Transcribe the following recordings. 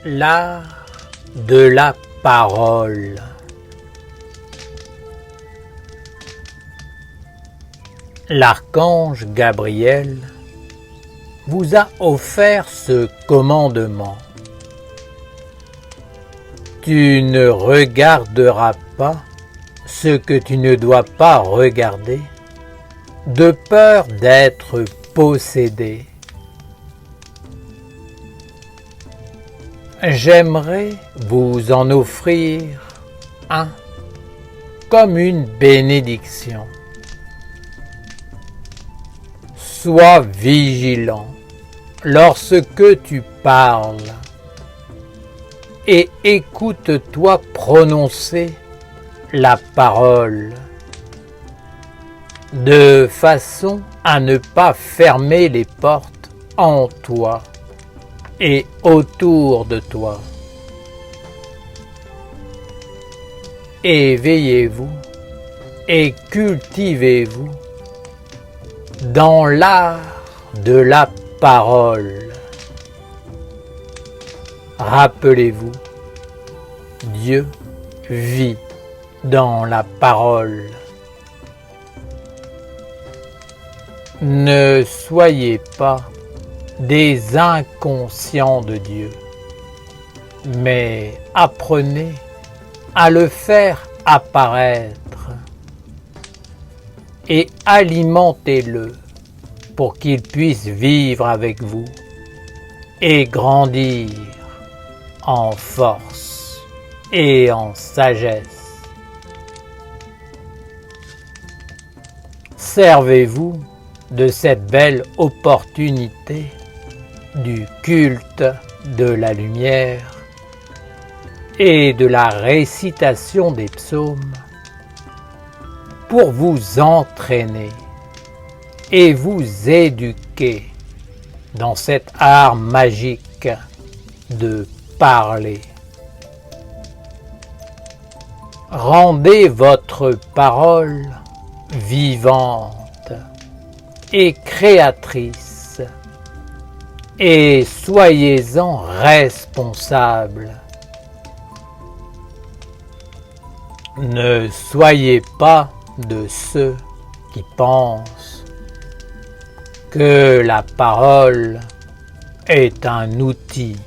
L'art de la parole. L'archange Gabriel vous a offert ce commandement. Tu ne regarderas pas ce que tu ne dois pas regarder, de peur d'être possédé. J'aimerais vous en offrir un comme une bénédiction. Sois vigilant lorsque tu parles et écoute-toi prononcer la parole de façon à ne pas fermer les portes en toi et autour de toi. Éveillez-vous et cultivez-vous dans l'art de la parole. Rappelez-vous, Dieu vit dans la parole. Ne soyez pas des inconscients de Dieu, mais apprenez à le faire apparaître et alimentez-le pour qu'il puisse vivre avec vous et grandir en force et en sagesse. Servez-vous de cette belle opportunité du culte de la lumière et de la récitation des psaumes pour vous entraîner et vous éduquer dans cet art magique de parler. Rendez votre parole vivante et créatrice et soyez-en responsable. Ne soyez pas de ceux qui pensent que la parole est un outil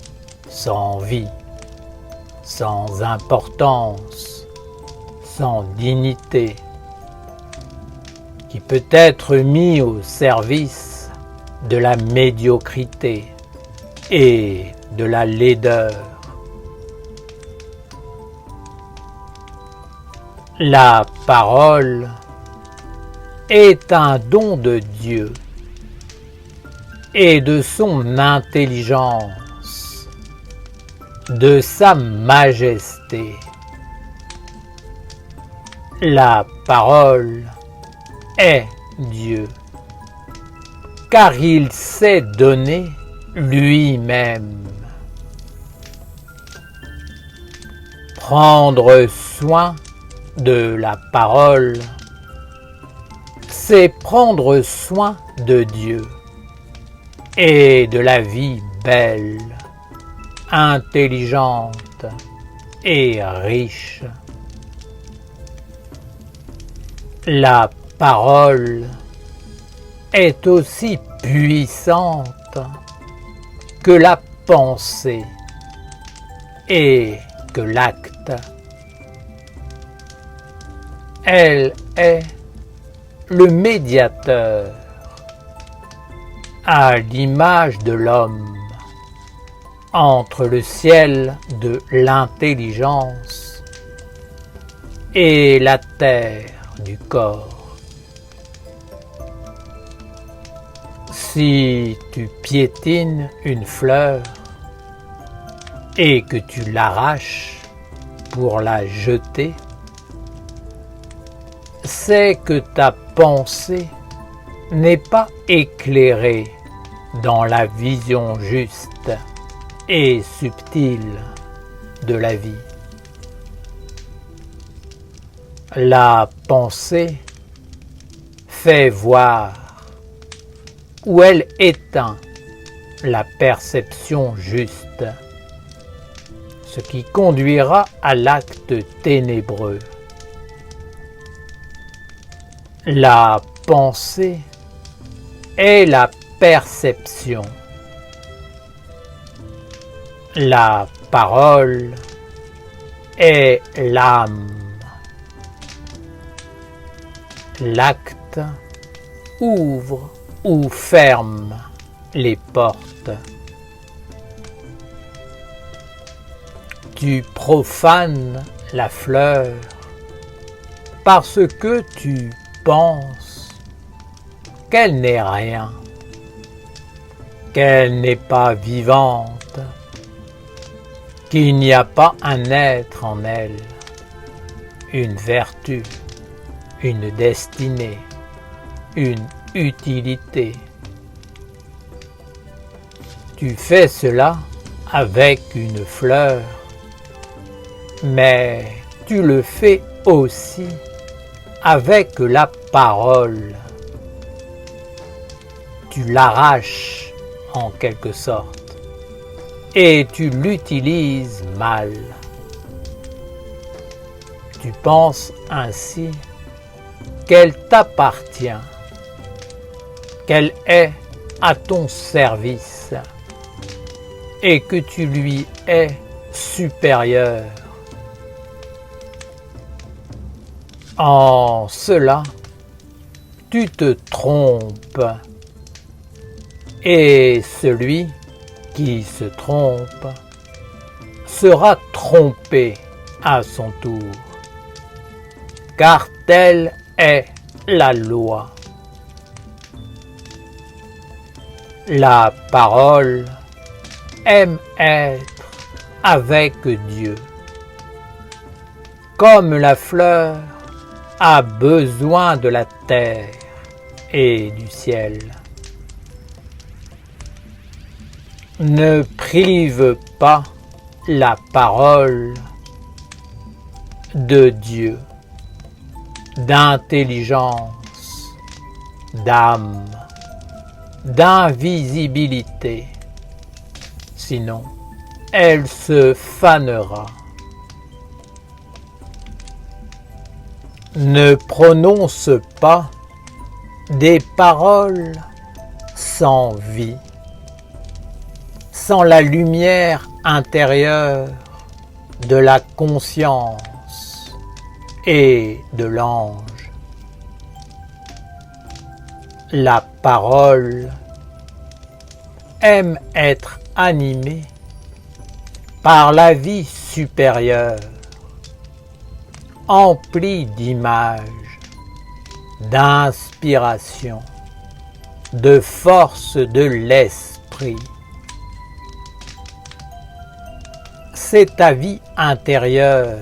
sans vie, sans importance, sans dignité, qui peut être mis au service de la médiocrité et de la laideur. La parole est un don de Dieu et de son intelligence, de sa majesté. La parole est Dieu, car il s'est donné lui-même. Prendre soin de la parole, c'est prendre soin de Dieu et de la vie belle, intelligente et riche. La parole est aussi puissante que la pensée et que l'acte. Elle est le médiateur à l'image de l'homme entre le ciel de l'intelligence et la terre du corps. Si tu piétines une fleur et que tu l'arraches pour la jeter, c'est que ta pensée n'est pas éclairée dans la vision juste et subtile de la vie. La pensée fait voir ou elle éteint la perception juste ce qui conduira à l'acte ténébreux. La pensée est la perception. La parole est l'âme. L'acte ouvre ou ferme les portes. Tu profanes la fleur parce que tu penses qu'elle n'est rien, qu'elle n'est pas vivante, qu'il n'y a pas un être en elle, une vertu, une destinée, une utilité. Tu fais cela avec une fleur, mais tu le fais aussi avec la parole. Tu l'arraches en quelque sorte et tu l'utilises mal. Tu penses ainsi qu'elle t'appartient, qu'elle est à ton service et que tu lui es supérieur. En cela, tu te trompes, et celui qui se trompe sera trompé à son tour, car telle est la loi. La parole aime être avec Dieu, comme la fleur a besoin de la terre et du ciel. Ne prive pas la parole de Dieu d'intelligence, d'âme, d'invisibilité, sinon elle se fanera. Ne prononce pas des paroles sans vie, sans la lumière intérieure de la conscience et de l'ange. La parole aime être animée par la vie supérieure, emplie d'images, d'inspiration, de force de l'esprit. C'est ta vie intérieure,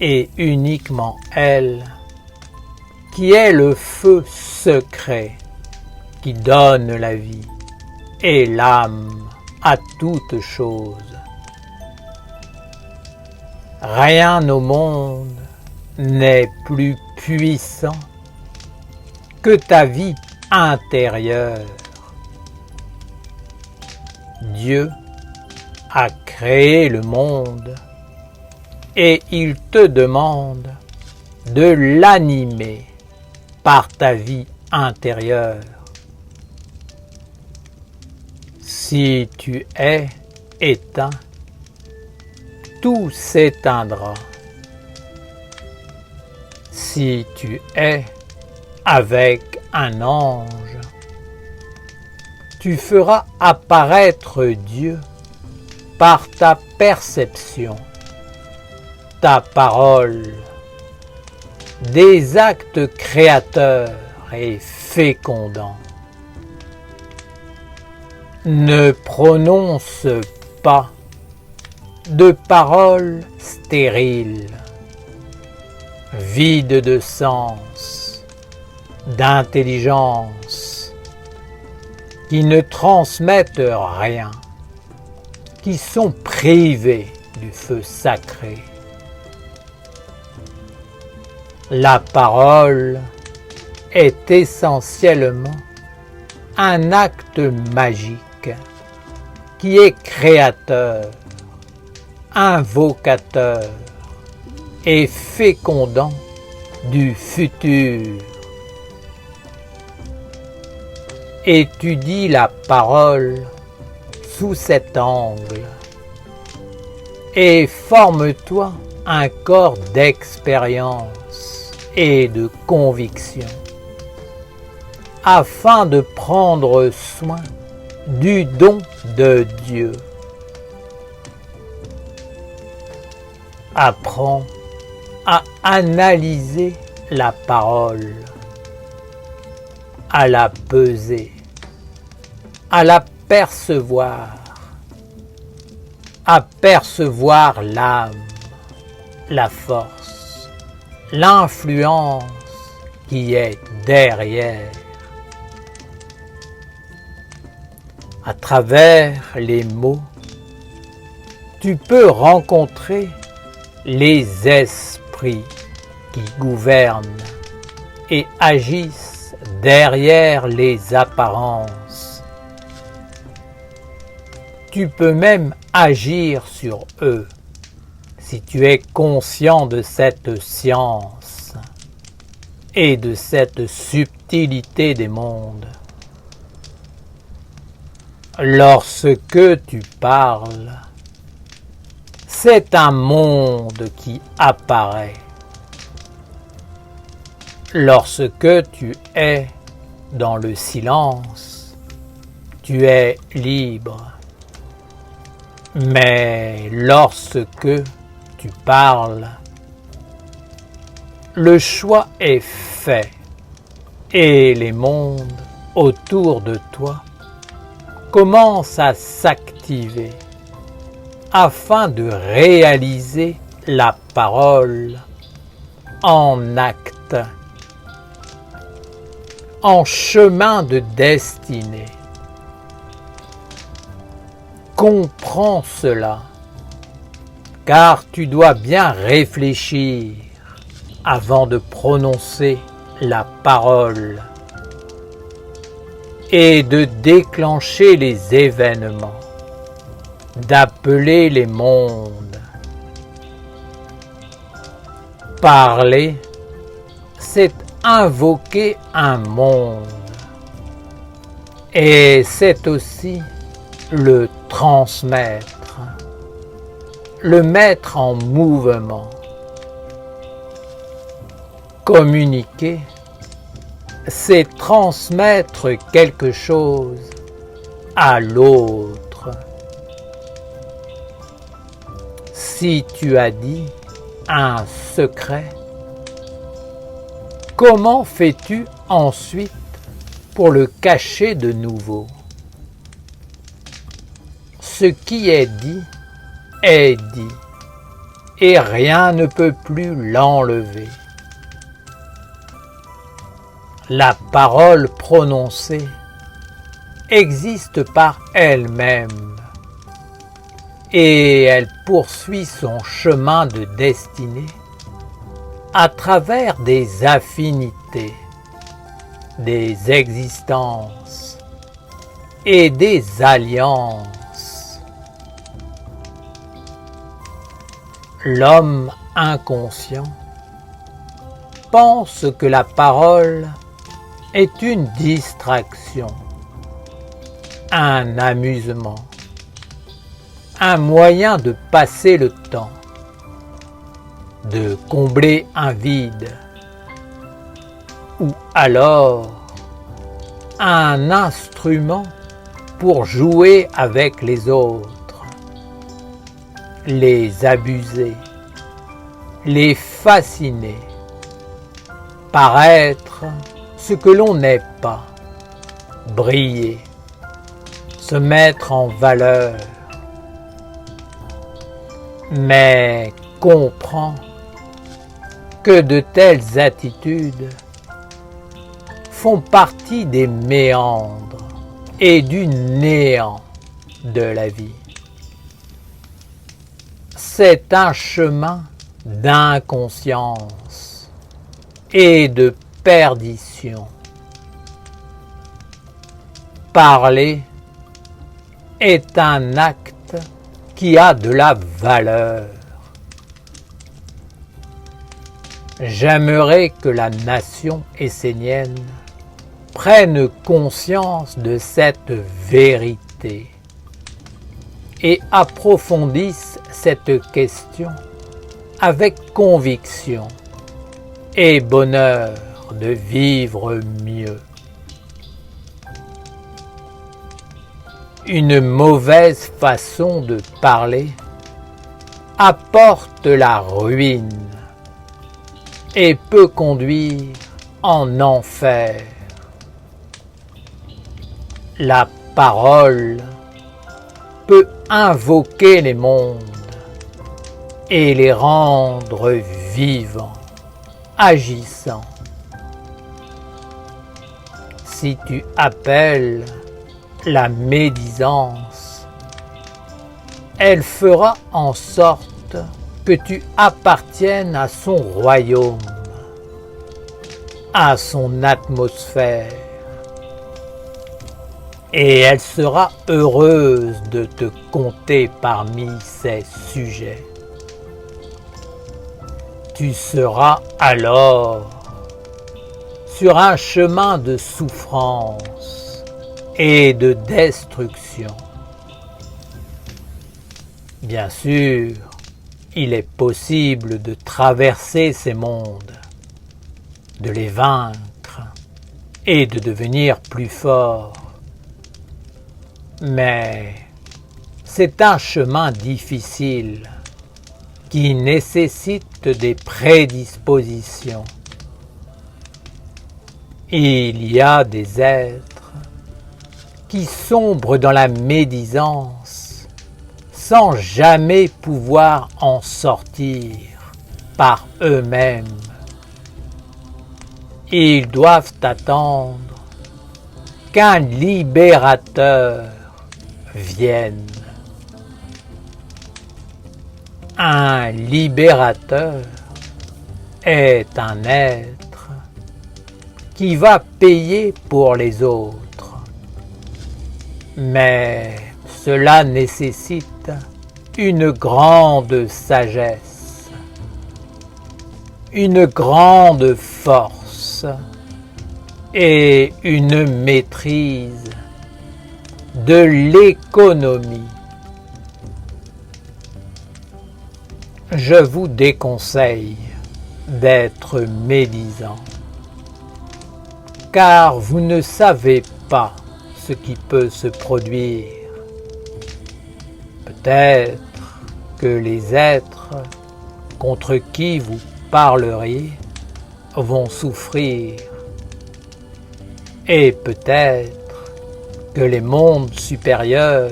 et uniquement elle, qui est le feu secret qui donne la vie et l'âme à toute chose. Rien au monde n'est plus puissant que ta vie intérieure. Dieu a créé le monde et il te demande de l'animer par ta vie intérieure. Si tu es éteint, tout s'éteindra. Si tu es avec un ange, tu feras apparaître Dieu par ta perception, ta parole, des actes créateurs et fécondants. Ne prononce pas de paroles stériles, vides de sens, d'intelligence, qui ne transmettent rien, qui sont privées du feu sacré. La parole est essentiellement un acte magique qui est créateur, invocateur et fécondant du futur. Étudie la parole sous cet angle et forme-toi un corps d'expérience et de conviction afin de prendre soin du don de Dieu. Apprends à analyser la parole, à la peser, à la percevoir, à percevoir l'âme, la force, l'influence qui est derrière. À travers les mots, tu peux rencontrer les esprits qui gouvernent et agissent derrière les apparences. Tu peux même agir sur eux si tu es conscient de cette science et de cette subtilité des mondes. Lorsque tu parles, c'est un monde qui apparaît. Lorsque tu es dans le silence, tu es libre. Mais lorsque tu parles, le choix est fait et les mondes autour de toi commencent à s'activer afin de réaliser la parole en acte, en chemin de destinée. Comprends cela, car tu dois bien réfléchir avant de prononcer la parole et de déclencher les événements, d'appeler les mondes. Parler, c'est invoquer un monde, et c'est aussi le transmettre, le mettre en mouvement. Communiquer, c'est transmettre quelque chose à l'autre. Si tu as dit un secret, comment fais-tu ensuite pour le cacher de nouveau? Ce qui est dit, et rien ne peut plus l'enlever. La parole prononcée existe par elle-même et elle poursuit son chemin de destinée à travers des affinités, des existences et des alliances. L'homme inconscient pense que la parole est une distraction, un amusement, un moyen de passer le temps, de combler un vide, ou alors un instrument pour jouer avec les autres, les abuser, les fasciner, paraître ce que l'on n'est pas, briller, se mettre en valeur. Mais comprends que de telles attitudes font partie des méandres et du néant de la vie. C'est un chemin d'inconscience et de perdition. Parler est un acte qui a de la valeur. J'aimerais que la nation essénienne prenne conscience de cette vérité et approfondisse cette question avec conviction et bonheur de vivre mieux. Une mauvaise façon de parler apporte la ruine et peut conduire en enfer. La parole peut invoquer les mondes et les rendre vivants, agissants. Si tu appelles la médisance, elle fera en sorte que tu appartiennes à son royaume, à son atmosphère, et elle sera heureuse de te compter parmi ses sujets. Tu seras alors sur un chemin de souffrance et de destruction. Bien sûr, il est possible de traverser ces mondes, de les vaincre et de devenir plus fort. Mais c'est un chemin difficile qui nécessite des prédispositions. Il y a des êtres qui sombrent dans la médisance sans jamais pouvoir en sortir par eux-mêmes. Ils doivent attendre qu'un libérateur vienne. Un libérateur est un être qui va payer pour les autres. Mais cela nécessite une grande sagesse, une grande force et une maîtrise de l'économie. Je vous déconseille d'être médisant, car vous ne savez pas ce qui peut se produire. Peut-être que les êtres contre qui vous parleriez vont souffrir, et peut-être que les mondes supérieurs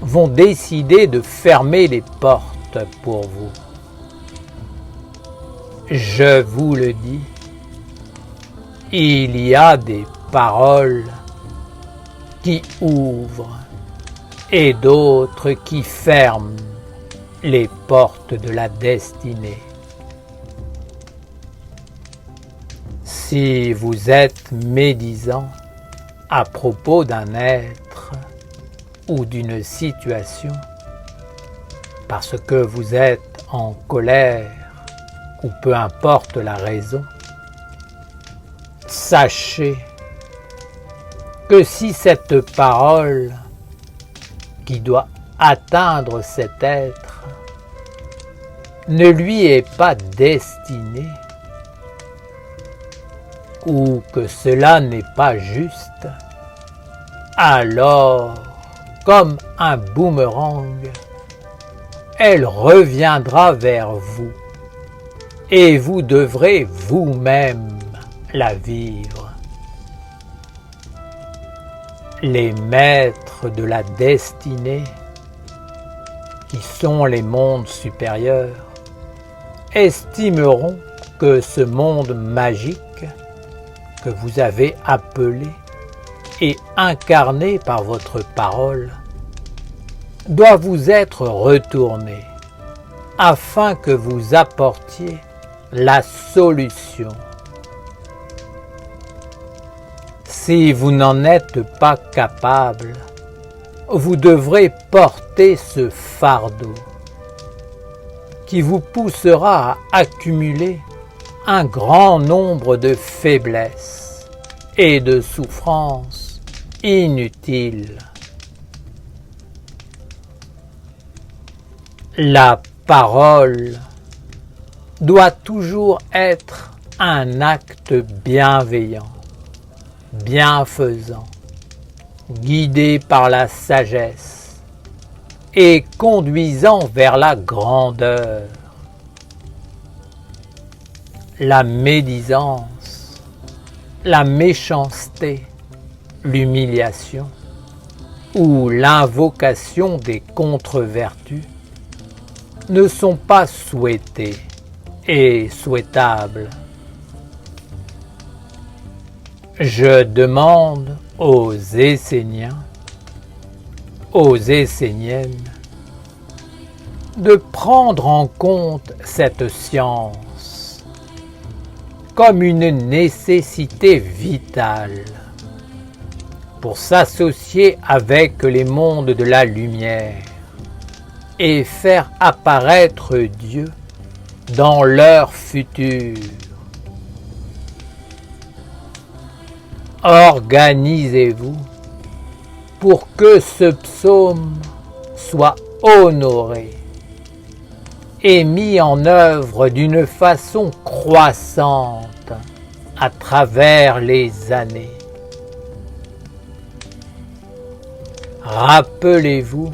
vont décider de fermer les portes pour vous. Je vous le dis, il y a des paroles qui ouvrent et d'autres qui ferment les portes de la destinée. Si vous êtes médisant à propos d'un être ou d'une situation, parce que vous êtes en colère ou peu importe la raison, sachez que si cette parole qui doit atteindre cet être ne lui est pas destinée, ou que cela n'est pas juste, alors, comme un boomerang, elle reviendra vers vous et vous devrez vous-même la vivre. Les maîtres de la destinée, qui sont les mondes supérieurs, estimeront que ce monde magique que vous avez appelé et incarné par votre parole doit vous être retourné afin que vous apportiez la solution. Si vous n'en êtes pas capable, vous devrez porter ce fardeau qui vous poussera à accumuler un grand nombre de faiblesses et de souffrances inutiles. La parole doit toujours être un acte bienveillant, bienfaisant, guidé par la sagesse et conduisant vers la grandeur. La médisance, la méchanceté, l'humiliation ou l'invocation des contre-vertus ne sont pas souhaités et souhaitables. Je demande aux Esséniens, aux Esséniennes, de prendre en compte cette science comme une nécessité vitale pour s'associer avec les mondes de la lumière et faire apparaître Dieu dans leur futur. Organisez-vous pour que ce psaume soit honoré et mis en œuvre d'une façon croissante à travers les années. Rappelez-vous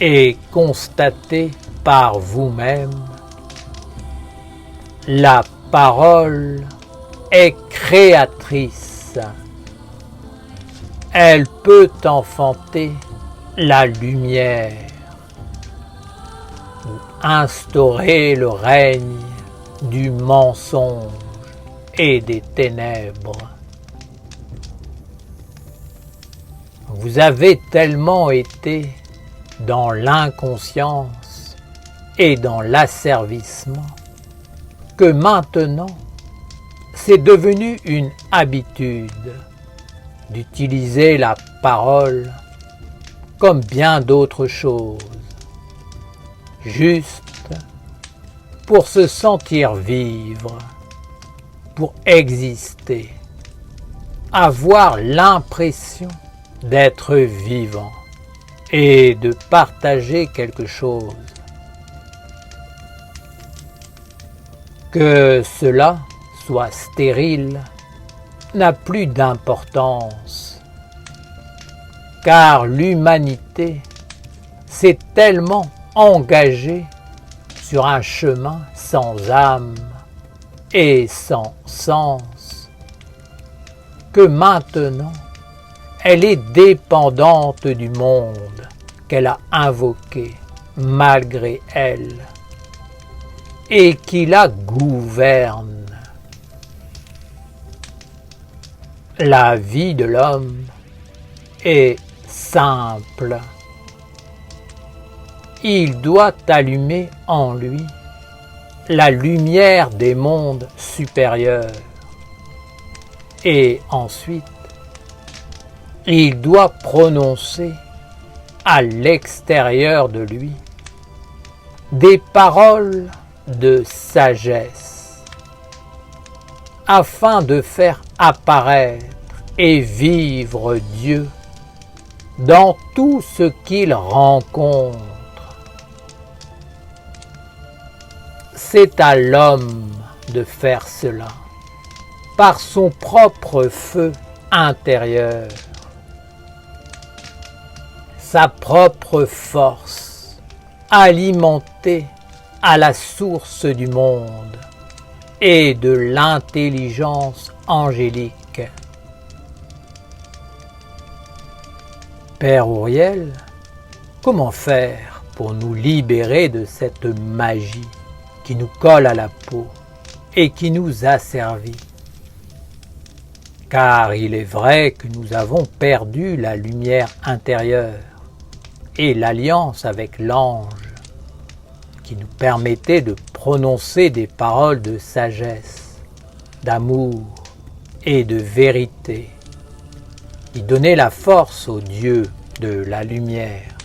et constatez par vous-même, la parole est créatrice. Elle peut enfanter la lumière ou instaurer le règne du mensonge et des ténèbres. Vous avez tellement été dans l'inconscience et dans l'asservissement que maintenant c'est devenu une habitude d'utiliser la parole comme bien d'autres choses, juste pour se sentir vivre, pour exister, avoir l'impression d'être vivant et de partager quelque chose. Que cela soit stérile n'a plus d'importance, car l'humanité s'est tellement engagée sur un chemin sans âme et sans sens que maintenant elle est dépendante du monde qu'elle a invoqué malgré elle et qui la gouverne. La vie de l'homme est simple. Il doit allumer en lui la lumière des mondes supérieurs et ensuite il doit prononcer à l'extérieur de lui des paroles de sagesse afin de faire apparaître et vivre Dieu dans tout ce qu'il rencontre. C'est à l'homme de faire cela par son propre feu intérieur, sa propre force alimentée à la source du monde et de l'intelligence angélique. Père Auriel, comment faire pour nous libérer de cette magie qui nous colle à la peau et qui nous asservit? Car il est vrai que nous avons perdu la lumière intérieure et l'alliance avec l'ange qui nous permettait de prononcer des paroles de sagesse, d'amour et de vérité, qui donnait la force au Dieu de la lumière.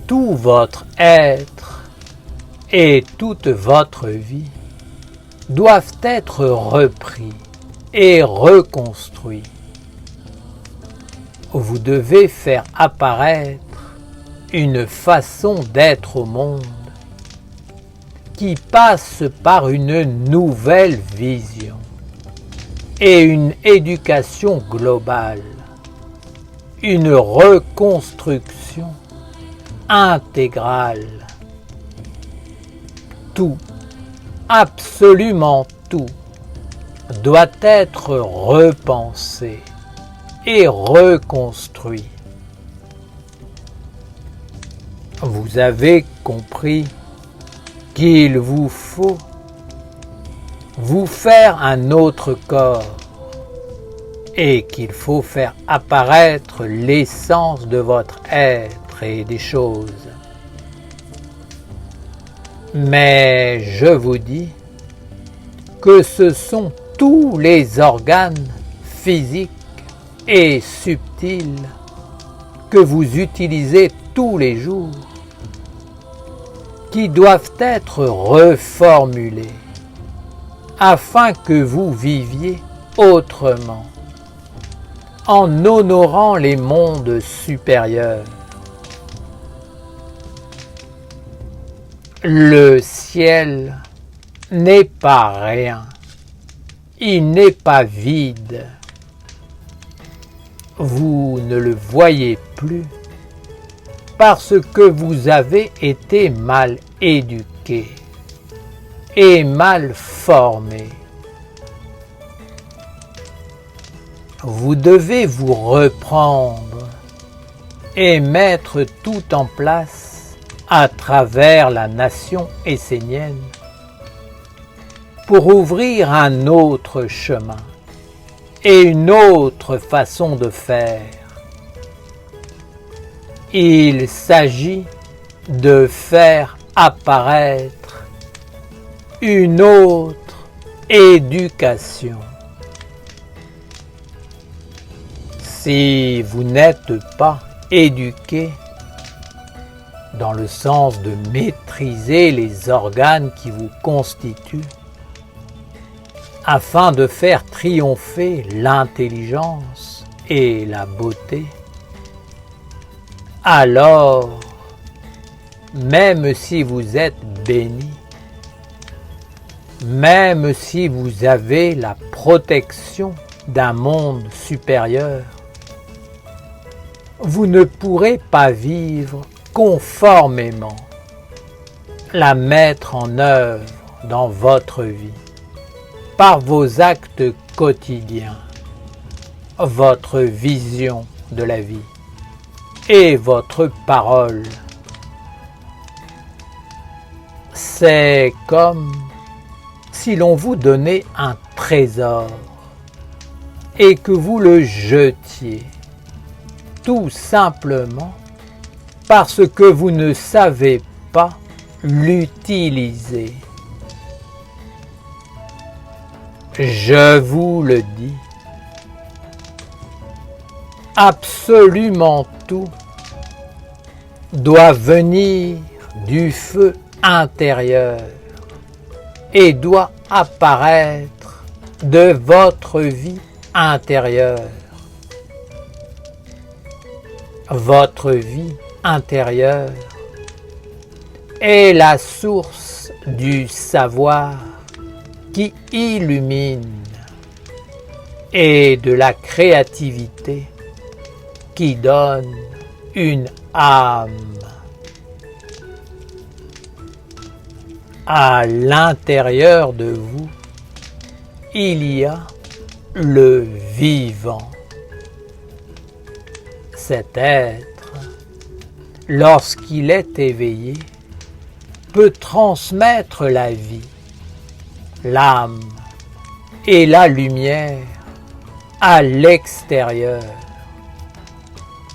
Tout votre être et toute votre vie doivent être repris et reconstruits. Vous devez faire apparaître une façon d'être au monde qui passe par une nouvelle vision et une éducation globale, une reconstruction intégrale. Tout, absolument tout, doit être repensé et reconstruit. Vous avez compris qu'il vous faut vous faire un autre corps et qu'il faut faire apparaître l'essence de votre être et des choses. Mais je vous dis que ce sont tous les organes physiques et subtils que vous utilisez tous les jours qui doivent être reformulés afin que vous viviez autrement, en honorant les mondes supérieurs. Le ciel n'est pas rien, il n'est pas vide. Vous ne le voyez plus parce que vous avez été mal éduqué et mal formé. Vous devez vous reprendre et mettre tout en place à travers la nation essénienne pour ouvrir un autre chemin et une autre façon de faire. Il s'agit de faire apparaître une autre éducation. Si vous n'êtes pas éduqué dans le sens de maîtriser les organes qui vous constituent, afin de faire triompher l'intelligence et la beauté, alors, même si vous êtes béni, même si vous avez la protection d'un monde supérieur, vous ne pourrez pas vivre conformément, la mettre en œuvre dans votre vie, par vos actes quotidiens, votre vision de la vie et votre parole. C'est comme si l'on vous donnait un trésor et que vous le jetiez, tout simplement parce que vous ne savez pas l'utiliser. Je vous le dis, absolument tout doit venir du feu intérieur et doit apparaître de votre vie intérieure. Votre vie intérieure est la source du savoir qui illumine et de la créativité qui donne une âme. À l'intérieur de vous, il y a le vivant. Cet être, lorsqu'il est éveillé, peut transmettre la vie, l'âme et la lumière à l'extérieur,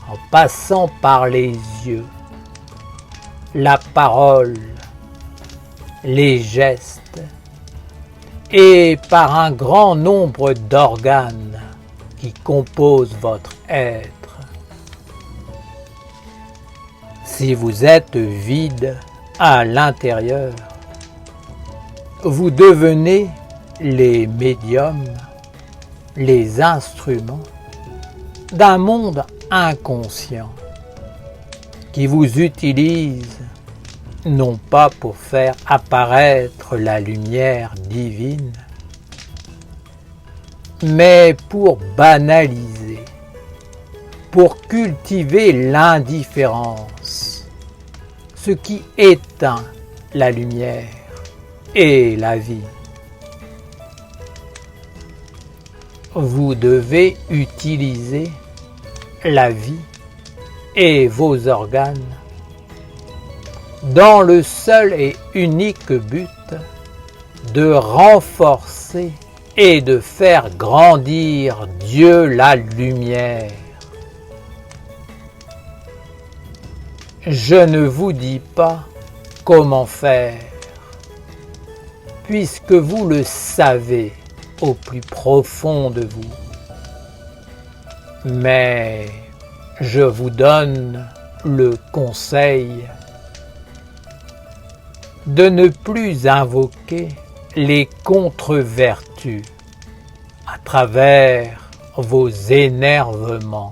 en passant par les yeux, la parole, les gestes et par un grand nombre d'organes qui compose votre être. Si vous êtes vide à l'intérieur, vous devenez les médiums, les instruments d'un monde inconscient qui vous utilise non pas pour faire apparaître la lumière divine, mais pour banaliser, pour cultiver l'indifférence, ce qui éteint la lumière et la vie. Vous devez utiliser la vie et vos organes dans le seul et unique but de renforcer et de faire grandir Dieu la lumière. Je ne vous dis pas comment faire, puisque vous le savez au plus profond de vous. Mais je vous donne le conseil de ne plus invoquer les contre-vertus à travers vos énervements,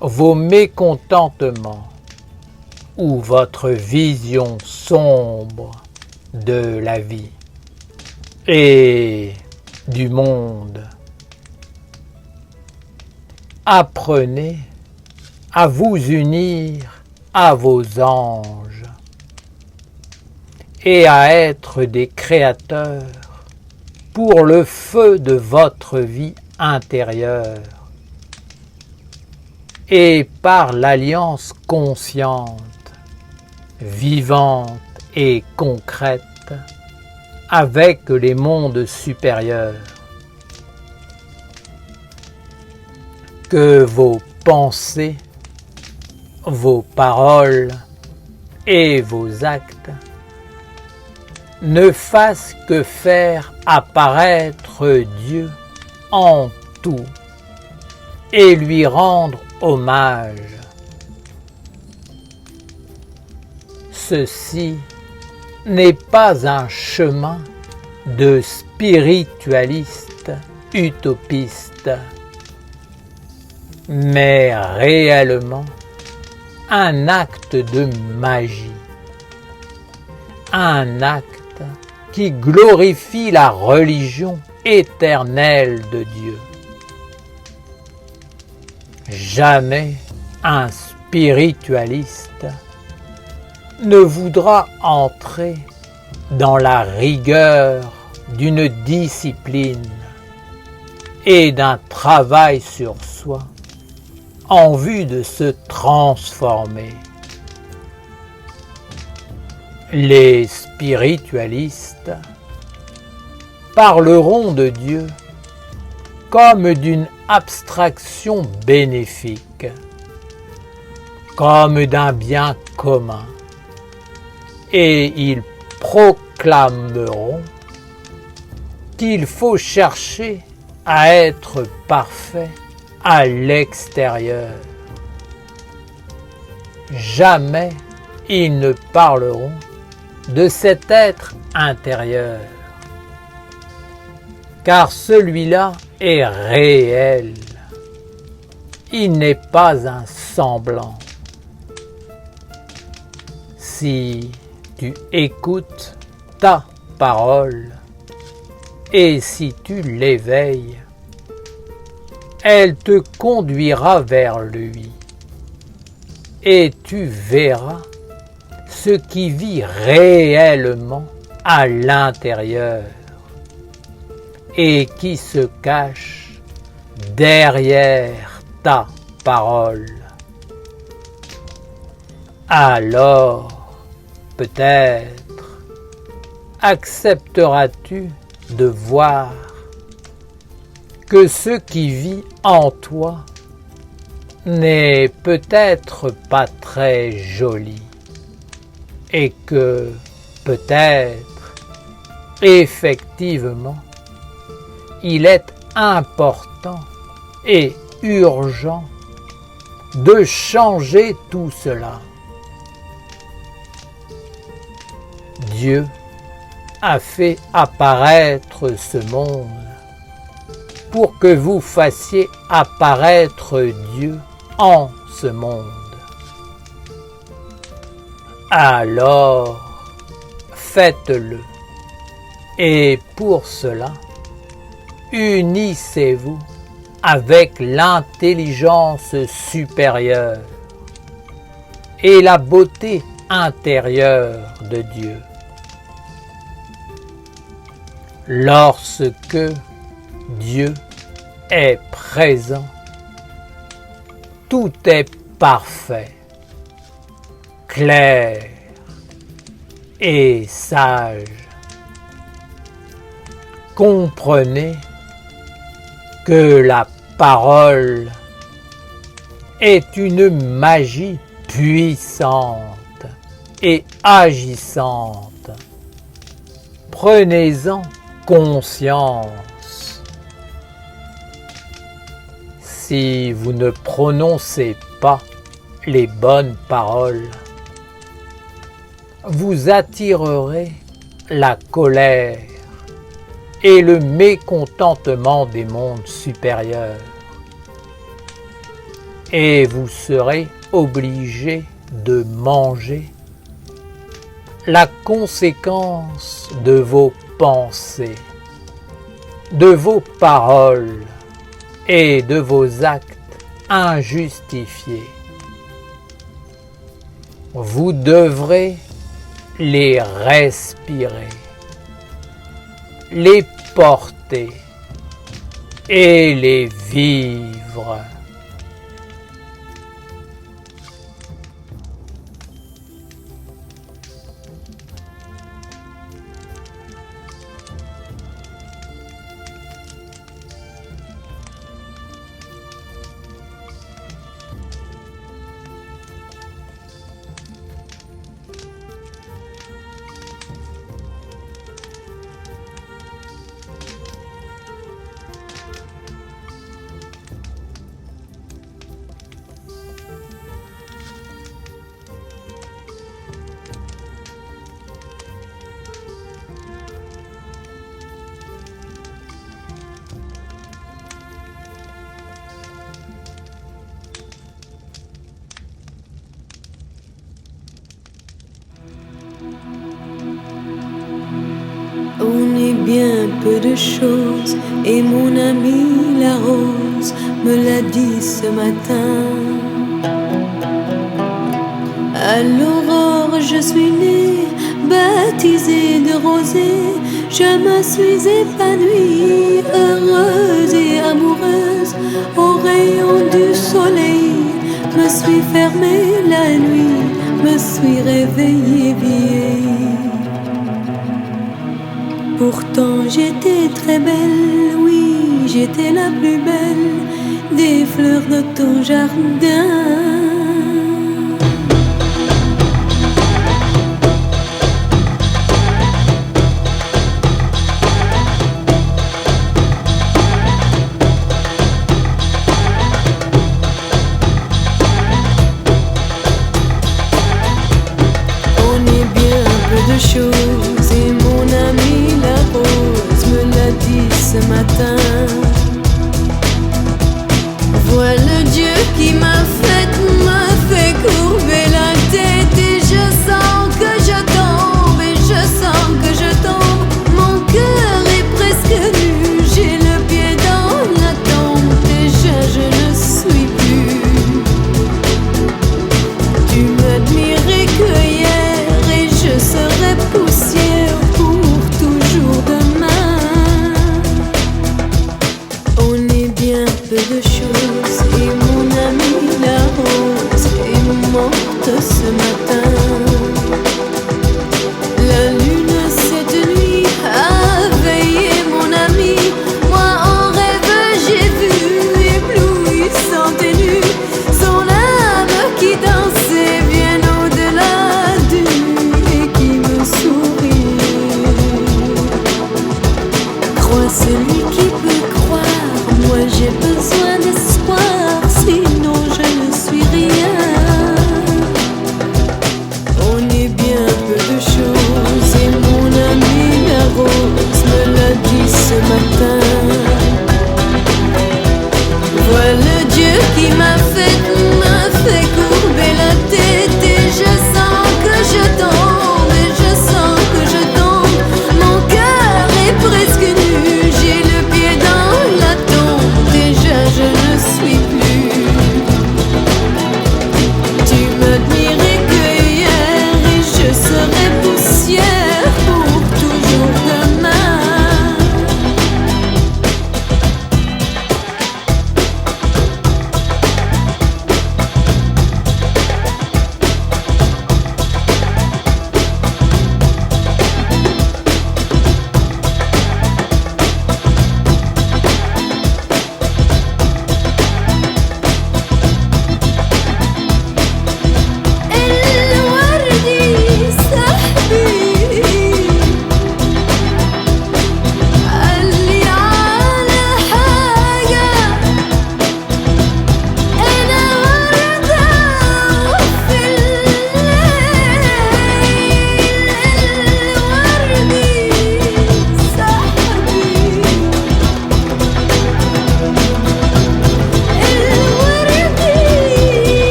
vos mécontentements ou votre vision sombre de la vie et du monde. Apprenez à vous unir à vos anges et à être des créateurs pour le feu de votre vie intérieure et par l'alliance consciente, vivante et concrète avec les mondes supérieurs. Que vos pensées, vos paroles et vos actes ne fassent que faire apparaître Dieu en tout et lui rendre hommage. Ceci n'est pas un chemin de spiritualiste utopiste, mais réellement un acte de magie, un acte qui glorifie la religion éternelle de Dieu. Jamais un spiritualiste ne voudra entrer dans la rigueur d'une discipline et d'un travail sur soi en vue de se transformer. Les spiritualistes parleront de Dieu comme d'une abstraction bénéfique, comme d'un bien commun, et ils proclameront qu'il faut chercher à être parfait à l'extérieur. Jamais ils ne parleront de cet être intérieur, car celui-là est réel. Il n'est pas un semblant. Si tu écoutes ta parole et si tu l'éveilles, elle te conduira vers lui et tu verras ce qui vit réellement à l'intérieur et qui se cache derrière ta parole. Alors, peut-être, accepteras-tu de voir que ce qui vit en toi n'est peut-être pas très joli et que peut-être, effectivement, il est important et urgent de changer tout cela. Dieu a fait apparaître ce monde pour que vous fassiez apparaître Dieu en ce monde. Alors, faites-le. Et pour cela, unissez-vous avec l'intelligence supérieure et la beauté intérieure de Dieu. Lorsque Dieu est présent, tout est parfait, clair et sage. Comprenez que la parole est une magie puissante et agissante. Prenez-en conscience. Si vous ne prononcez pas les bonnes paroles, vous attirerez la colère et le mécontentement des mondes supérieurs. Et vous serez obligé de manger la conséquence de vos pensées, de vos paroles et de vos actes injustifiés. Vous devrez les respirer, les porter et les vivre. On est bien peu de choses et mon amie la rose me l'a dit ce matin. À l'aurore je suis née, baptisée de rosée, je me suis épanouie, heureuse et amoureuse, au rayon du soleil, me suis fermée la nuit, me suis réveillée vieille. Pourtant j'étais très belle, oui, j'étais la plus belle des fleurs de ton jardin. On est bien peu de choses et mon ami la rose me l'a dit ce matin. Vois le Dieu qui m'a fait courber la tête et je sens que je tombe et je sens que je tombe. Mon cœur est presque nu, j'ai le pied dans la tombe, déjà je ne suis plus. Tu m'admirais que hier et je serai poussière pour toujours demain. On est bien peu de choses et mon amie la rose est morte ce matin.